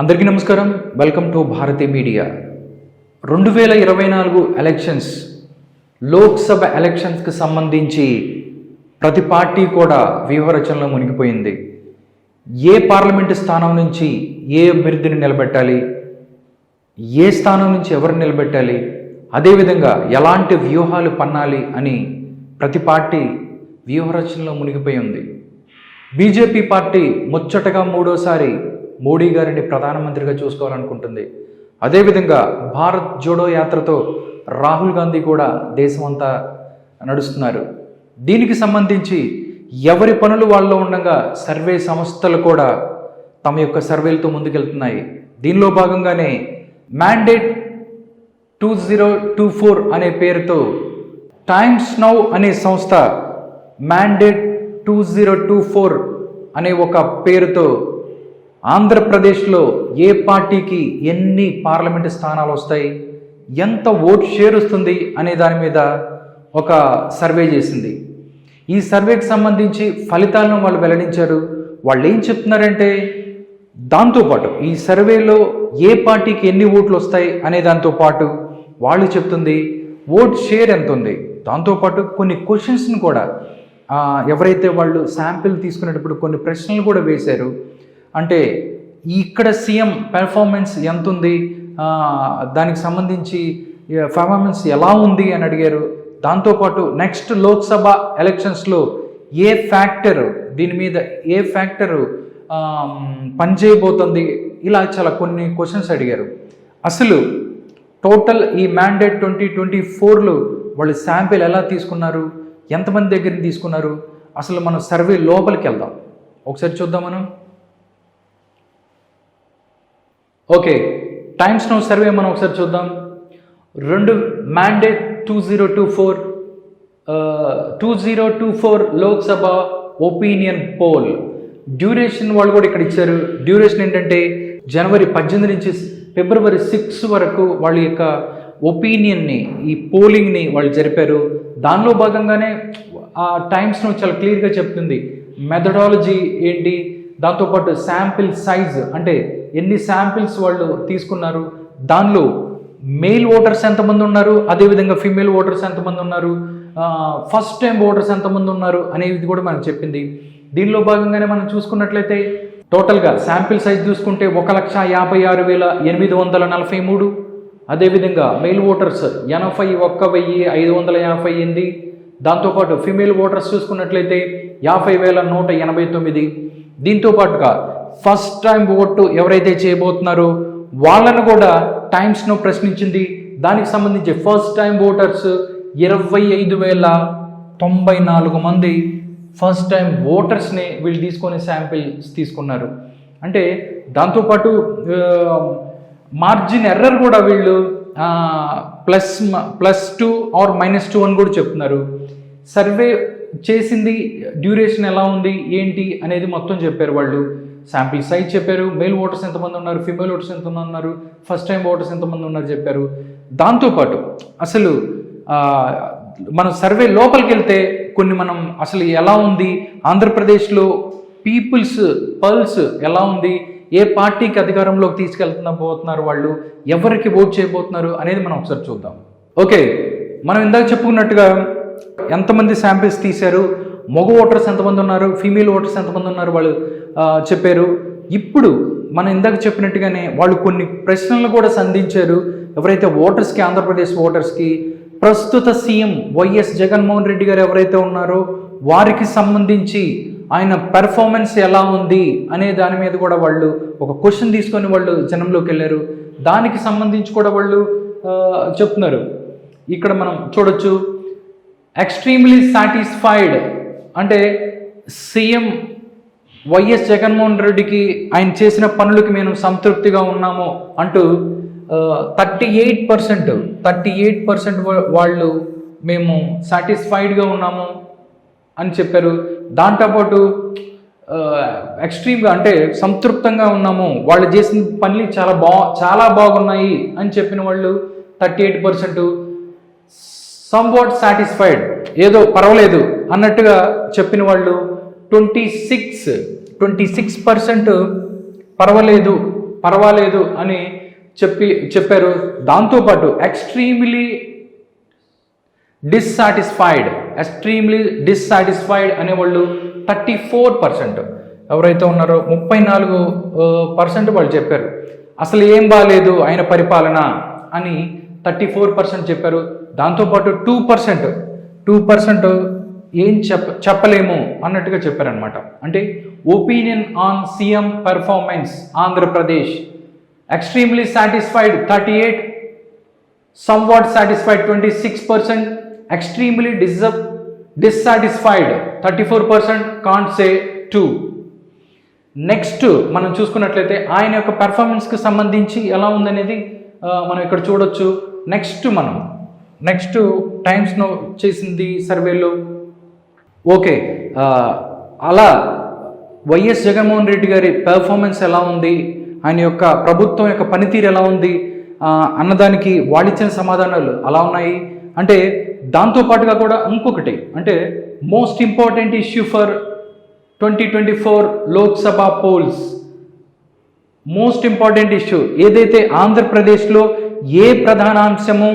అందరికీ నమస్కారం. Welcome to Bharati media. 2024 Lok Sabha, లోక్సభ ఎలక్షన్స్కి సంబంధించి ప్రతి పార్టీ కూడా వ్యూహరచనలో మునిగిపోయింది. ఏ పార్లమెంటు స్థానం నుంచి ఏ అభ్యర్థిని నిలబెట్టాలి, ఏ స్థానం నుంచి ఎవరిని నిలబెట్టాలి, అదేవిధంగా ఎలాంటి వ్యూహాలు పన్నాలి అని ప్రతి పార్టీ వ్యూహరచనలో మునిగిపోయి ఉంది. బీజేపీ పార్టీ ముచ్చటగా మూడోసారి మోడీ గారిని ప్రధానమంత్రిగా చూసుకోవాలనుకుంటుంది. అదేవిధంగా భారత్ జోడో యాత్రతో రాహుల్ గాంధీ కూడా దేశమంతా నడుస్తున్నారు. దీనికి సంబంధించి ఎవరి పనులు వాళ్ళలో ఉండగా సర్వే సంస్థలు కూడా తమ యొక్క సర్వేలతో ముందుకెళ్తున్నాయి. దీనిలో భాగంగానే మ్యాండేట్ 2024 అనే పేరుతో టైమ్స్ నౌ అనే సంస్థ మ్యాండేట్ 2024 అనే ఒక పేరుతో ఆంధ్రప్రదేశ్లో ఏ పార్టీకి ఎన్ని పార్లమెంటు స్థానాలు వస్తాయి, ఎంత ఓట్ షేర్ వస్తుంది అనే దాని మీద ఒక సర్వే చేసింది. ఈ సర్వేకి సంబంధించి ఫలితాలను వాళ్ళు వెల్లడించారు. వాళ్ళు ఏం చెప్తున్నారంటే, దాంతోపాటు ఈ సర్వేలో ఏ పార్టీకి ఎన్ని ఓట్లు వస్తాయి అనే దాంతోపాటు వాళ్ళు చెప్తుంది ఓట్ షేర్ ఎంత ఉంది. దాంతోపాటు కొన్ని క్వశ్చన్స్ని కూడా ఎవరైతే వాళ్ళు శాంపిల్ తీసుకునేటప్పుడు కొన్ని ప్రశ్నలు కూడా వేశారు. అంటే ఇక్కడ సీఎం పెర్ఫార్మెన్స్ ఎంత ఉంది, దానికి సంబంధించి పెర్ఫార్మెన్స్ ఎలా ఉంది అని అడిగారు. దాంతోపాటు నెక్స్ట్ లోక్సభ ఎలక్షన్స్లో ఏ ఫ్యాక్టర్, దీని మీద ఏ ఫ్యాక్టర్ పనిచేయబోతుంది, ఇలా చాలా కొన్ని క్వశ్చన్స్ అడిగారు. అసలు టోటల్ ఈ మ్యాండేట్ 2024లో వాళ్ళు శాంపిల్ ఎలా తీసుకున్నారు, ఎంతమంది దగ్గర తీసుకున్నారు, అసలు మనం సర్వే లోపలికి వెళ్దాం, ఒకసారి చూద్దాం మనం. ఓకే, టైమ్స్ నౌ సర్వే మనం ఒకసారి చూద్దాం. Mandate 2024 Lok Sabha opinion poll duration వాళ్ళు కూడా ఇక్కడ ఇచ్చారు. డ్యూరేషన్ ఏంటంటే జనవరి 18 నుంచి ఫిబ్రవరి 6 వరకు వాళ్ళ యొక్క ఒపీనియన్ని, ఈ పోలింగ్ని వాళ్ళు జరిపారు. దానిలో భాగంగానే ఆ టైమ్స్ నౌ చాలా క్లియర్గా చెప్తుంది మెథడాలజీ ఏంటి, దాంతోపాటు శాంపిల్ సైజ్ అంటే ఎన్ని శాంపిల్స్ వాళ్ళు తీసుకున్నారు, దానిలో మెయిల్ ఓటర్స్ ఎంతమంది ఉన్నారు, అదేవిధంగా ఫీమేల్ ఓటర్స్ ఎంతమంది ఉన్నారు, ఫస్ట్ టైం ఓటర్స్ ఎంతమంది ఉన్నారు అనేది కూడా మనకు చెప్పింది. దీనిలో భాగంగానే మనం చూసుకున్నట్లయితే టోటల్గా శాంపిల్ సైజ్ చూసుకుంటే 1,56,843, అదేవిధంగా మెయిల్ ఓటర్స్ 81,558, దాంతోపాటు ఫీమేల్ ఓటర్స్ చూసుకున్నట్లయితే 50,189. దీంతో పాటుగా ఫస్ట్ టైం ఓటు ఎవరైతే చేయబోతున్నారో వాళ్ళను కూడా టైమ్స్ నౌ ప్రశ్నించింది. దానికి సంబంధించి ఫస్ట్ టైం ఓటర్స్ 25,094 మంది ఫస్ట్ టైం ఓటర్స్ని వీళ్ళు తీసుకొని శాంపిల్స్ తీసుకున్నారు. అంటే దాంతోపాటు మార్జిన్ ఎర్రర్ కూడా వీళ్ళు +2 ఆర్ -2 అని కూడా చెప్తున్నారు. సర్వే చేసింది, డ్యూరేషన్ ఎలా ఉంది ఏంటి అనేది మొత్తం చెప్పారు. వాళ్ళు శాంపిల్ సైజ్ చెప్పారు, మెయిల్ ఓటర్స్ ఎంతమంది ఉన్నారు, ఫీమేల్ ఓటర్స్ ఎంతమంది ఉన్నారు, ఫస్ట్ టైం ఓటర్స్ ఎంతమంది ఉన్నారు చెప్పారు. దాంతోపాటు అసలు మనం సర్వే లోపలికి వెళ్తే కొన్ని మనం అసలు ఎలా ఉంది, ఆంధ్రప్రదేశ్లో పీపుల్స్ పల్స్ ఎలా ఉంది, ఏ పార్టీకి అధికారంలోకి తీసుకెళ్తున్నారు వాళ్ళు, ఎవరికి ఓట్ చేయబోతున్నారు అనేది మనం ఒకసారి చూద్దాం. ఓకే, మనం ఇందాక చెప్పుకున్నట్టుగా ఎంతమంది శాంపిల్స్ తీశారు, మగ ఓటర్స్ ఎంతమంది ఉన్నారు, ఫీమేల్ ఓటర్స్ ఎంతమంది ఉన్నారు వాళ్ళు చెప్పారు. ఇప్పుడు మనం ఇందాక చెప్పినట్టుగానే వాళ్ళు కొన్ని ప్రశ్నలు కూడా సంధించారు. ఎవరైతే ఓటర్స్కి, ఆంధ్రప్రదేశ్ ఓటర్స్కి ప్రస్తుత సీఎం వైఎస్ జగన్మోహన్ రెడ్డి గారు ఎవరైతే ఉన్నారో వారికి సంబంధించి ఆయన పెర్ఫార్మెన్స్ ఎలా ఉంది అనే దాని మీద కూడా వాళ్ళు ఒక క్వశ్చన్ తీసుకొని వాళ్ళు జనంలోకి వెళ్ళారు. దానికి సంబంధించి కూడా వాళ్ళు చెప్తున్నారు. ఇక్కడ మనం చూడొచ్చు, ఎక్స్ట్రీమ్లీ సాటిస్ఫైడ్ అంటే సీఎం వైఎస్ జగన్మోహన్ రెడ్డికి ఆయన చేసిన పనులకి మేము సంతృప్తిగా ఉన్నాము అంటూ 38% వాళ్ళు మేము సాటిస్ఫైడ్గా ఉన్నాము అని చెప్పారు. దాంతోపాటు ఎక్స్ట్రీమ్గా అంటే సంతృప్తంగా ఉన్నాము, వాళ్ళు చేసిన పనులు చాలా బాగున్నాయి అని చెప్పిన వాళ్ళు 38%, సమ్వాట్ సాటిస్ఫైడ్ ఏదో పర్వాలేదు అన్నట్టుగా చెప్పిన వాళ్ళు 26% పర్వాలేదు పర్వాలేదు అని చెప్పారు. దాంతోపాటు ఎక్స్ట్రీమ్లీ డిస్సాటిస్ఫైడ్ అనేవాళ్ళు 34%. ఎవరైతే ఉన్నారో 34% వాళ్ళు చెప్పారు అసలు ఏం బాగాలేదు ఆయన పరిపాలన అని 34% చెప్పారు. దాంతోపాటు 2% ఏం చెప్పలేము అన్నట్టుగా చెప్పారనమాట. అంటే opinion on CM performance Andhra Pradesh extremely satisfied 38%, somewhat satisfied 26%, extremely dissatisfied 34%, can't say 2. Next మనం చూసుకున్నట్లయితే ఆయన యొక్క పెర్ఫార్మెన్స్కి సంబంధించి ఎలా ఉందనేది మనం ఇక్కడ చూడొచ్చు. నెక్స్ట్ టైమ్స్ నో చేసింది సర్వేలో. ఓకే, అలా వైఎస్ జగన్మోహన్ రెడ్డి గారి పెర్ఫార్మెన్స్ ఎలా ఉంది, ఆయన యొక్క ప్రభుత్వం యొక్క పనితీరు ఎలా ఉంది అన్నదానికి వాళ్ళిచ్చిన సమాధానాలు అలా ఉన్నాయి. అంటే దాంతోపాటుగా కూడా ఇంకొకటి అంటే most important issue for 2024 Lok Sabha polls, most important issue ఏదైతే ఆంధ్రప్రదేశ్లో ఏ ప్రధానాంశము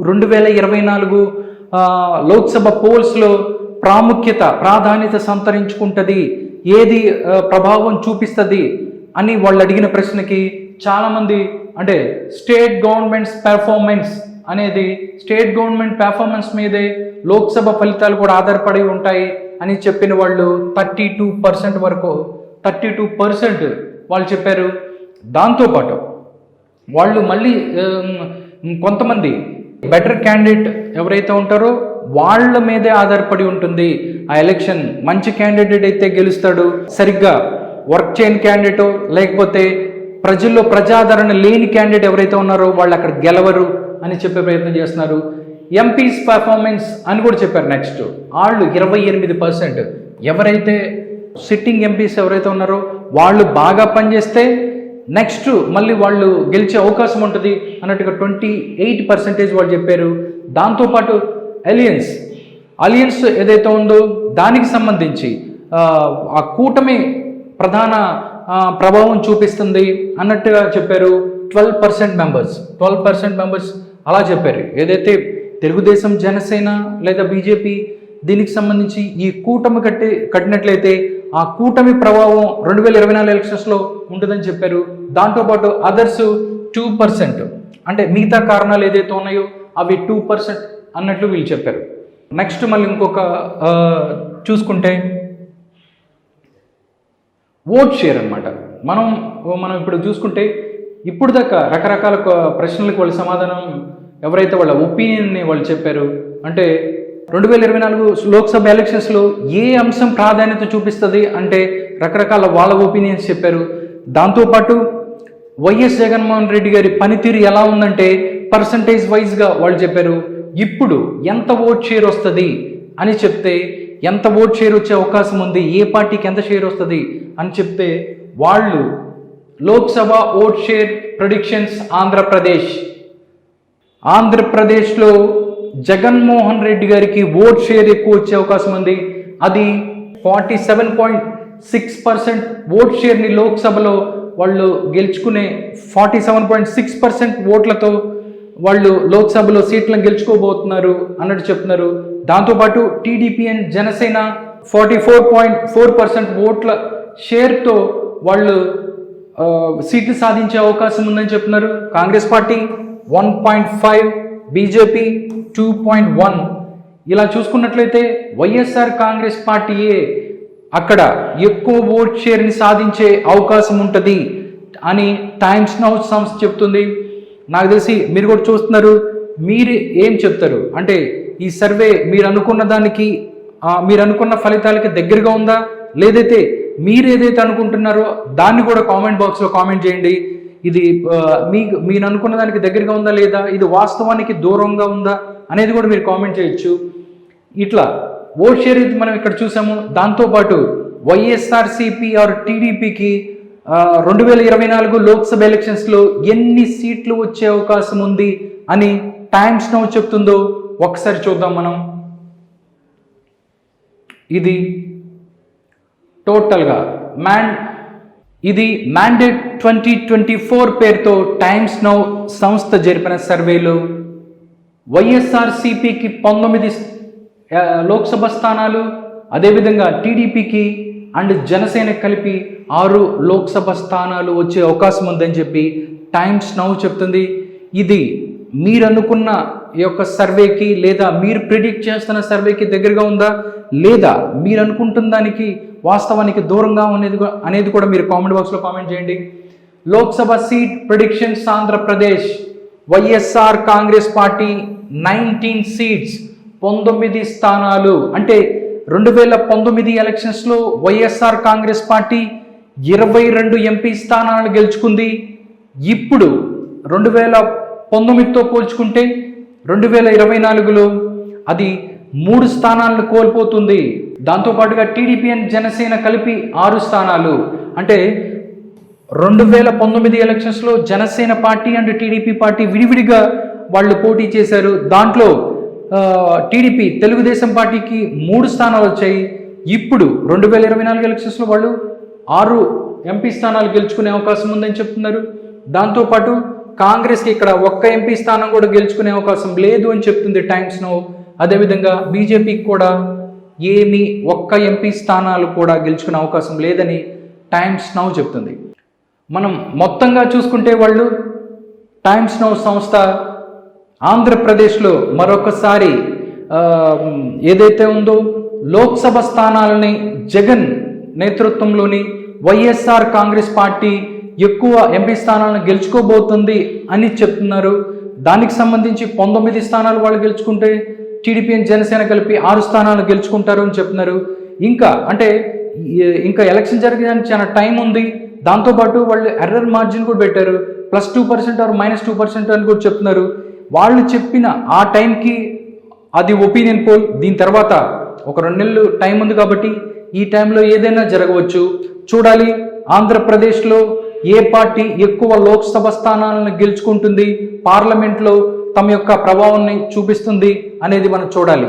2024 లోక్సభ పోల్స్లో ప్రాధాన్యత సంతరించుకుంటుంది, ఏది ప్రభావం చూపిస్తుంది అని వాళ్ళు అడిగిన ప్రశ్నకి చాలామంది అంటే స్టేట్ గవర్నమెంట్ పెర్ఫార్మెన్స్ మీదే లోక్సభ ఫలితాలు కూడా ఆధారపడి ఉంటాయి అని చెప్పిన వాళ్ళు 32% వరకు 32% వాళ్ళు చెప్పారు. దాంతోపాటు వాళ్ళు మళ్ళీ కొంతమంది బెటర్ క్యాండిడేట్ ఎవరైతే ఉంటారో వాళ్ళ మీదే ఆధారపడి ఉంటుంది ఆ ఎలక్షన్. మంచి క్యాండిడేట్ అయితే గెలుస్తాడు, సరిగ్గా వర్క్ చేయని క్యాండిడేటో లేకపోతే ప్రజల్లో ప్రజాదరణ లేని క్యాండిడేట్ ఎవరైతే ఉన్నారో వాళ్ళు అక్కడ గెలవరు అని చెప్పే ప్రయత్నం చేస్తున్నారు. ఎంపీస్ పర్ఫార్మెన్స్ అని కూడా చెప్పారు. నెక్స్ట్ వాళ్ళు 28%, ఎవరైతే సిట్టింగ్ ఎంపీస్ ఎవరైతే ఉన్నారో వాళ్ళు బాగా పనిచేస్తే నెక్స్ట్ మళ్ళీ వాళ్ళు గెలిచే అవకాశం ఉంటుంది అన్నట్టుగా 28% వాళ్ళు చెప్పారు. దాంతోపాటు అలియన్స్ ఏదైతే ఉందో దానికి సంబంధించి ఆ కూటమి ప్రధాన ప్రభావం చూపిస్తుంది అన్నట్టుగా చెప్పారు. 12% మెంబర్స్ అలా చెప్పారు. ఏదైతే తెలుగుదేశం, జనసేన లేదా బీజేపీ దీనికి సంబంధించి ఈ కూటమి కట్టినట్లయితే ఆ కూటమి ప్రభావం 2024 ఎలక్షన్స్లో ఉంటుందని చెప్పారు. దాంతోపాటు అదర్స్ 2%, అంటే మిగతా కారణాలు ఏదైతే ఉన్నాయో అవి 2% అన్నట్లు వీళ్ళు చెప్పారు. నెక్స్ట్ మళ్ళీ ఇంకొక చూసుకుంటే ఓట్ షేర్ అనమాట. మనం ఇప్పుడు చూసుకుంటే ఇప్పుడు దాకా రకరకాల ప్రశ్నలకు వాళ్ళ సమాధానం ఎవరైతే వాళ్ళ ఒపీనియన్ని వాళ్ళు చెప్పారు. అంటే 2024 లోక్సభ ఎలక్షన్స్లో ఏ అంశం ప్రాధాన్యత చూపిస్తుంది అంటే రకరకాల వాళ్ళ ఒపీనియన్స్ చెప్పారు. దాంతోపాటు వైఎస్ జగన్మోహన్ రెడ్డి గారి పనితీరు ఎలా ఉందంటే పర్సంటేజ్ వైజ్గా వాళ్ళు చెప్పారు. ఇప్పుడు ఎంత ఓట్ షేర్ వస్తుంది అని చెప్తే ఎంత ఓట్ షేర్ వచ్చే అవకాశం ఉంది, ఏ పార్టీకి ఎంత షేర్ వస్తుంది అని చెప్తే వాళ్ళు లోక్సభ ఓట్ షేర్ ప్రెడిక్షన్స్ ఆంధ్రప్రదేశ్లో జగన్మోహన్ రెడ్డి గారికి ఓట్ షేర్ ఎక్కువ వచ్చే అవకాశం ఉంది. అది 47.6% ఓట్ షేర్ని లోక్సభలో వాళ్ళు గెలుచుకునే 47.6% ఓట్లతో వాళ్ళు లోక్సభలో సీట్లను గెలుచుకోబోతున్నారు అన్నట్టు చెప్తున్నారు. దాంతోపాటు టీడీపీ అండ్ జనసేన 44.4% ఓట్ల షేర్తో వాళ్ళు సీట్లు సాధించే అవకాశం ఉందని చెప్తున్నారు. Congress party 1.5, BJP 2.1. ఇలా చూసుకున్నట్లయితే వైఎస్ఆర్ కాంగ్రెస్ పార్టీయే అక్కడ ఎక్కువ ఓట్ షేర్ని సాధించే అవకాశం ఉంటుంది అని టైమ్స్ నౌ సంస్థ చెప్తుంది. నాకు తెలిసి మీరు కూడా చూస్తున్నారు. మీరు ఏం చెప్తారు అంటే ఈ సర్వే మీరు అనుకున్న దానికి మీరు అనుకున్న ఫలితాలకి దగ్గరగా ఉందా, లేదైతే మీరు ఏదైతే అనుకుంటున్నారో దాన్ని కూడా కామెంట్ బాక్స్లో కామెంట్ చేయండి. ఇది మీరు అనుకున్న దానికి దగ్గరగా ఉందా లేదా, ఇది వాస్తవానికి దూరంగా ఉందా అనేది కూడా మీరు కామెంట్ చేయొచ్చు. ఇట్లా ఓట్ షేర్ మనం ఇక్కడ చూసాము. దాంతోపాటు వైఎస్ఆర్సీపీ ఆర్ టీడీపీకి 2024 లోక్సభ ఎలక్షన్స్లో ఎన్ని సీట్లు వచ్చే అవకాశం ఉంది అని టైమ్స్ నౌ చెప్తుందో ఒకసారి చూద్దాం మనం. ఇది టోటల్గా ఇది మ్యాండేట్ 2024 పేరుతో టైమ్స్ నౌ సంస్థ జరిపిన సర్వేలో వైఎస్ఆర్సీపీకి 19 లోక్సభ స్థానాలు, అదేవిధంగా టీడీపీకి అండ్ జనసేన కలిపి 6 లోక్సభ స్థానాలు వచ్చే అవకాశం ఉందని చెప్పి టైమ్స్ నౌ చెప్తుంది. ఇది మీరు అనుకున్న ఈ యొక్క సర్వేకి లేదా మీరు ప్రిడిక్ట్ చేస్తున్న సర్వేకి దగ్గరగా ఉందా, లేదా మీరు అనుకుంటున్న దానికి వాస్తవానికి దూరంగా అనేది కూడా మీరు కామెంట్ బాక్స్లో కామెంట్ చేయండి. Lok Sabha seat predictions Andhra Pradesh YSR Congress party 19 seats 19 స్థానాలు. అంటే 2019 ఎలక్షన్స్లో వైఎస్ఆర్ కాంగ్రెస్ పార్టీ 22 ఎంపీ స్థానాలు గెలుచుకుంది. ఇప్పుడు 2019తో పోల్చుకుంటే 2024లో అది 3 స్థానాలను కోల్పోతుంది. దాంతోపాటుగా టీడీపీ అండ్ జనసేన కలిపి 6 స్థానాలు. అంటే 2019 ఎలక్షన్స్లో Janasena party and TDP party విడివిడిగా వాళ్ళు పోటీ చేశారు. దాంట్లో టీడీపీ తెలుగుదేశం పార్టీకి 3 స్థానాలు వచ్చాయి. ఇప్పుడు 2024 ఎలక్షన్స్లో వాళ్ళు 6 ఎంపీ స్థానాలు గెలుచుకునే అవకాశం ఉందని చెప్తున్నారు. దాంతోపాటు కాంగ్రెస్కి ఇక్కడ 1 ఎంపీ స్థానం కూడా గెలుచుకునే అవకాశం లేదు అని చెప్తుంది టైమ్స్ నౌ. అదేవిధంగా బీజేపీకి కూడా 1 ఎంపీ స్థానాలు కూడా గెలుచుకునే అవకాశం లేదని టైమ్స్ నౌ చెప్తుంది. మనం మొత్తంగా చూసుకుంటే వాళ్ళు టైమ్స్ నౌ సంస్థ ఆంధ్రప్రదేశ్లో మరొకసారి ఏదైతే ఉందో లోక్సభ స్థానాలని జగన్ నేతృత్వంలోని వైఎస్ఆర్ కాంగ్రెస్ పార్టీ ఎక్కువ ఎంపీ స్థానాలను గెలుచుకోబోతుంది అని చెప్తున్నారు. దానికి సంబంధించి 19 స్థానాలు వాళ్ళు గెలుచుకుంటే టీడీపీ అండ్ జనసేన కలిపి 6 స్థానాలు గెలుచుకుంటారు అని చెప్తున్నారు. ఇంకా ఎలక్షన్ జరగడానికి చాలా టైం ఉంది. దాంతోపాటు వాళ్ళు ఎర్రర్ మార్జిన్ కూడా పెట్టారు, +2% ఆర్ -2% అని కూడా చెప్తున్నారు. వాళ్ళు చెప్పిన ఆ టైంకి అది ఒపీనియన్ పోల్. దీని తర్వాత ఒక 2 నెలలు టైం ఉంది కాబట్టి ఈ టైంలో ఏదైనా జరగవచ్చు. చూడాలి ఆంధ్రప్రదేశ్లో ఏ పార్టీ ఎక్కువ లోక్సభ స్థానాలను గెలుచుకుంటుంది, పార్లమెంట్లో తమ యొక్క ప్రభావాన్ని చూపిస్తుంది అనేది మనం చూడాలి.